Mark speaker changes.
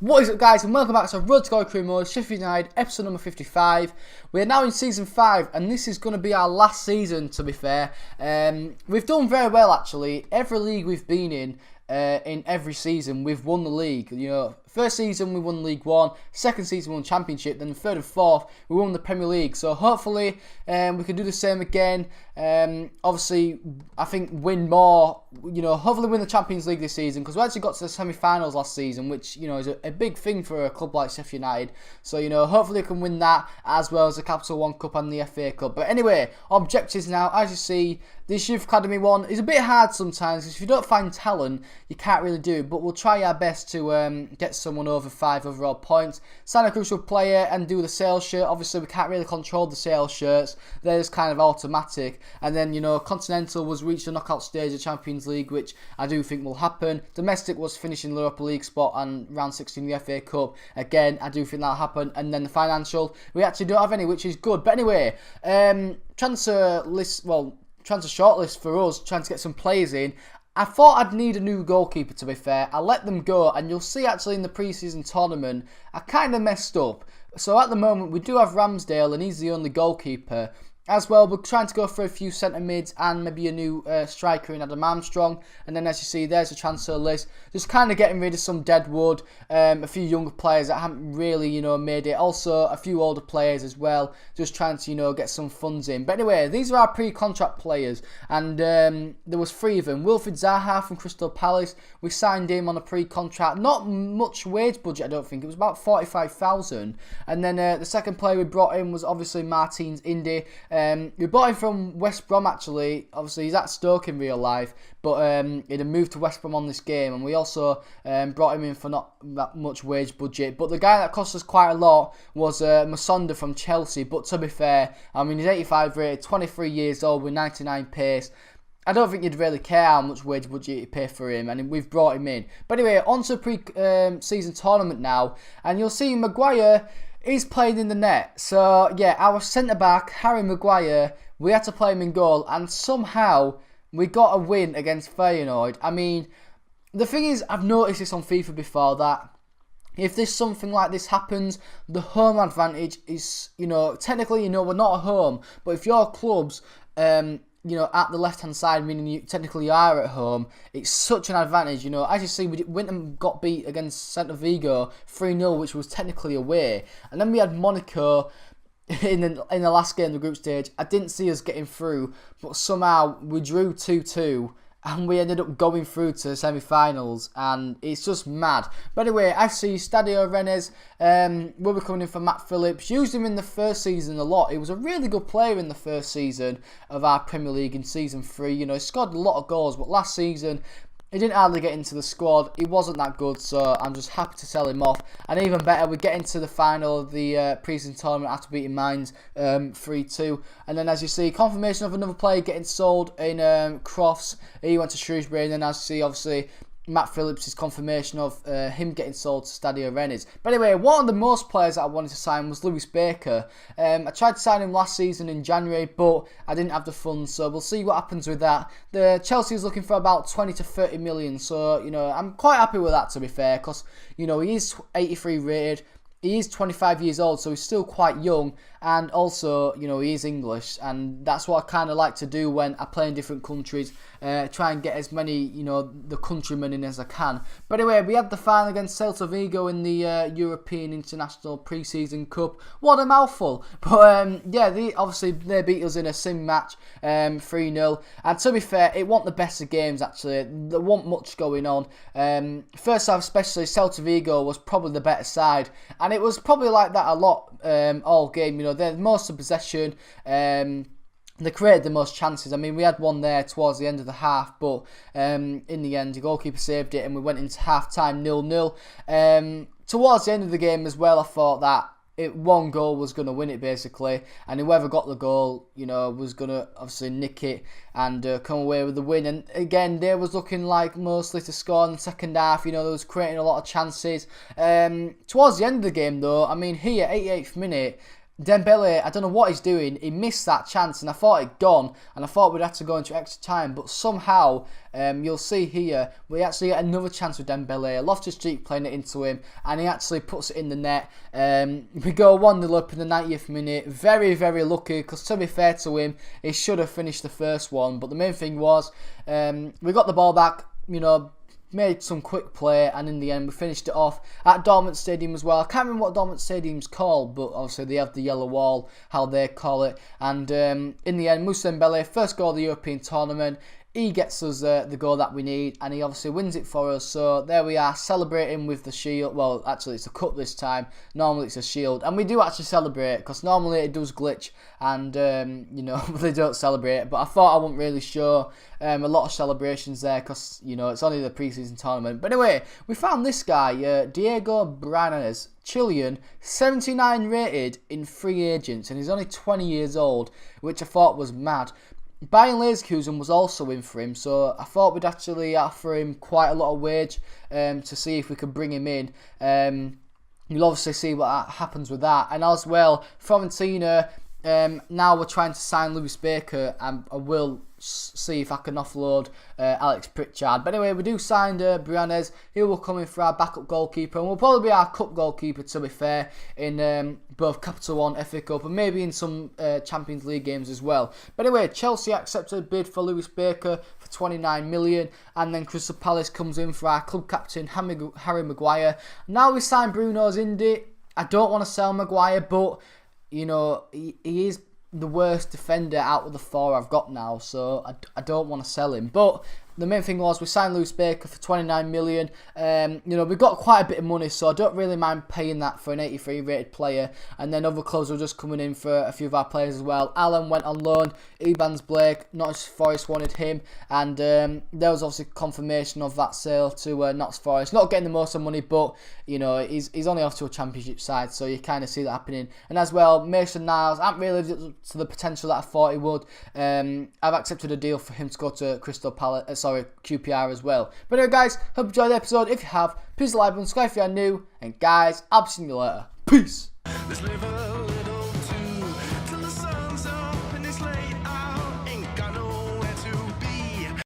Speaker 1: What is up, guys, and welcome back to Road to Glory Career Mode, Sheffield United, episode number 55. We are now in season 5, and this is going to be our last season, to be fair. We've done very well, actually. Every league we've been in every season, we've won the league. You know, first season we won League 1, second season we won Championship, then third and fourth we won the Premier League. So hopefully we can do the same again. Obviously, I think win more, you know, hopefully win the Champions League this season, because we actually got to the semi-finals last season, which, you know, is a big thing for a club like Sheffield United. So, you know, hopefully we can win that, as well as the Capital One Cup and the FA Cup. But anyway, objectives now. As you see, this Youth Academy one is a bit hard sometimes, because if you don't find talent, you can't really do it. But we'll try our best to get someone over 5 overall points, sign a crucial player, and do the sales shirt. Obviously, we can't really control the sales shirts. They're just kind of automatic. And then, you know, Continental was reached the knockout stage of Champions League, which I do think will happen. Domestic was finishing the Europa League spot and round 16 the FA Cup. Again, I do think that'll happen. And then the financial, we actually don't have any, which is good. But anyway, transfer shortlist for us, trying to get some players in. I thought I'd need a new goalkeeper, to be fair. I let them go, and you'll see actually in the pre-season tournament, I kind of messed up. So at the moment, we do have Ramsdale, and he's the only goalkeeper. As well, we're trying to go for a few centre mids and maybe a new striker in Adam Armstrong. And then, as you see, there's a transfer list. Just kind of getting rid of some dead wood, a few younger players that haven't really, you know, made it. Also, a few older players as well. Just trying to, you know, get some funds in. But anyway, these are our pre-contract players. And there was 3 of them. Wilfried Zaha from Crystal Palace. We signed him on a pre-contract. Not much wage budget, I don't think. It was about 45,000. And then the second player we brought in was obviously Martins Indy. We bought him from West Brom, actually. Obviously, he's at Stoke in real life, but he'd have moved to West Brom on this game, and we also brought him in for not that much wage budget. But the guy that cost us quite a lot was Masonda from Chelsea. But to be fair, I mean, he's 85 rated, 23 years old with 99 pace. I don't think you'd really care how much wage budget you pay for him, and we've brought him in. But anyway, on to pre-season tournament now, and you'll see Maguire is playing in the net. So, yeah, our centre-back, Harry Maguire, we had to play him in goal, and somehow we got a win against Feyenoord. I mean, the thing is, I've noticed this on FIFA before, that if something like this happens, the home advantage is, you know, technically, you know, we're not at home, but if your club's, you know, at the left-hand side, meaning you technically are at home, it's such an advantage, you know. As you see, we went and got beat against Celta Vigo 3-0, which was technically away. And then we had Monaco in the last game of the group stage. I didn't see us getting through, but somehow we drew 2-2. And we ended up going through to the semi-finals, and it's just mad. But anyway, I see Stadio Rennes will be coming in for Matt Phillips. Used him in the first season a lot. He was a really good player in the first season of our Premier League in season 3. You know, he scored a lot of goals, but last season he didn't hardly get into the squad. He wasn't that good, so I'm just happy to sell him off. And even better, we get into the final of the pre-season tournament after beating Mainz 3-2. And then, as you see, confirmation of another player getting sold in Crofts. He went to Shrewsbury. And then, as you see, obviously, Matt Phillips' confirmation of him getting sold to Stadio Rennes. But anyway, one of the most players that I wanted to sign was Lewis Baker. I tried to sign him last season in January, but I didn't have the funds, so we'll see what happens with that. The Chelsea is looking for about 20 to 30 million, so, you know, I'm quite happy with that, to be fair, because, you know, he is 83 rated. He is 25 years old, so he's still quite young, and also, you know, he is English, and that's what I kind of like to do when I play in different countries, try and get as many, you know, the countrymen in as I can. But anyway, we had the final against Celta Vigo in the European International Pre-Season Cup. What a mouthful. But, yeah, obviously, they beat us in a sim match, 3-0, and to be fair, it wasn't the best of games, actually. There wasn't much going on. First half especially, Celta Vigo was probably the better side, and it was probably like that a lot all game. You know, they had most of possession. They created the most chances. I mean, we had one there towards the end of the half, but in the end, the goalkeeper saved it, and we went into half-time 0-0. Towards the end of the game as well, I thought that one goal was going to win it, basically, and whoever got the goal, you know, was going to obviously nick it and come away with the win. And again, they was looking like mostly to score in the second half. You know, they was creating a lot of chances. Towards the end of the game, though, I mean, here, 88th minute, Dembele, I don't know what he's doing. He missed that chance, and I thought it'd gone, and I thought we'd have to go into extra time. But somehow, you'll see here, we actually get another chance with Dembele. Loftus-Cheek playing it into him, and he actually puts it in the net. We go 1-0 up in the 90th minute. Very, very lucky, because to be fair to him, he should have finished the first one. But the main thing was, we got the ball back, made some quick play, and in the end we finished it off at Dortmund Stadium as well. I can't remember what Dortmund Stadium's called, but obviously they have the yellow wall, how they call it. And in the end, Moussa Dembele, first goal of the European tournament, he gets us the goal that we need, and he obviously wins it for us. So there we are, celebrating with the shield. Well, actually it's a cup this time. Normally it's a shield, and we do actually celebrate, because normally it does glitch, and they don't celebrate. But I thought I wouldn't really show a lot of celebrations there, because it's only the pre-season tournament. But anyway, we found this guy, Diego Branes, Chilean, 79 rated in free agents, and he's only 20 years old, which I thought was mad. Bayern Leverkusen was also in for him, so I thought we'd actually offer him quite a lot of wage to see if we could bring him in. You'll obviously see what happens with that. And as well, Fiorentina, now we're trying to sign Lewis Baker, and I will see if I can offload Alex Pritchard. But anyway, we do sign Brianez. He will come in for our backup goalkeeper, and will probably be our cup goalkeeper, to be fair, in both Capital One, FA Cup, and maybe in some Champions League games as well. But anyway, Chelsea accepted a bid for Lewis Baker for 29 million, and then Crystal Palace comes in for our club captain, Harry Maguire. Now we sign Bruno Zindi. I don't want to sell Maguire, but he is the worst defender out of the four I've got now, so I don't want to sell him. But the main thing was we signed Lewis Baker for 29 million. We've got quite a bit of money, so I don't really mind paying that for an 83 rated player. And then other clubs were just coming in for a few of our players as well. Allen went on loan. Ebans Blake, Notts Forest wanted him, and there was obviously confirmation of that sale to Notts Forest. Not getting the most of money, but he's only off to a championship side, so you kind of see that happening. And as well, Mason Niles, I haven't really lived up to the potential that I thought he would. I've accepted a deal for him to go to Crystal Palace. QPR as well. But anyway, guys, hope you enjoyed the episode. If you have, please like and subscribe if you are new. And guys, I'll see you later. Peace.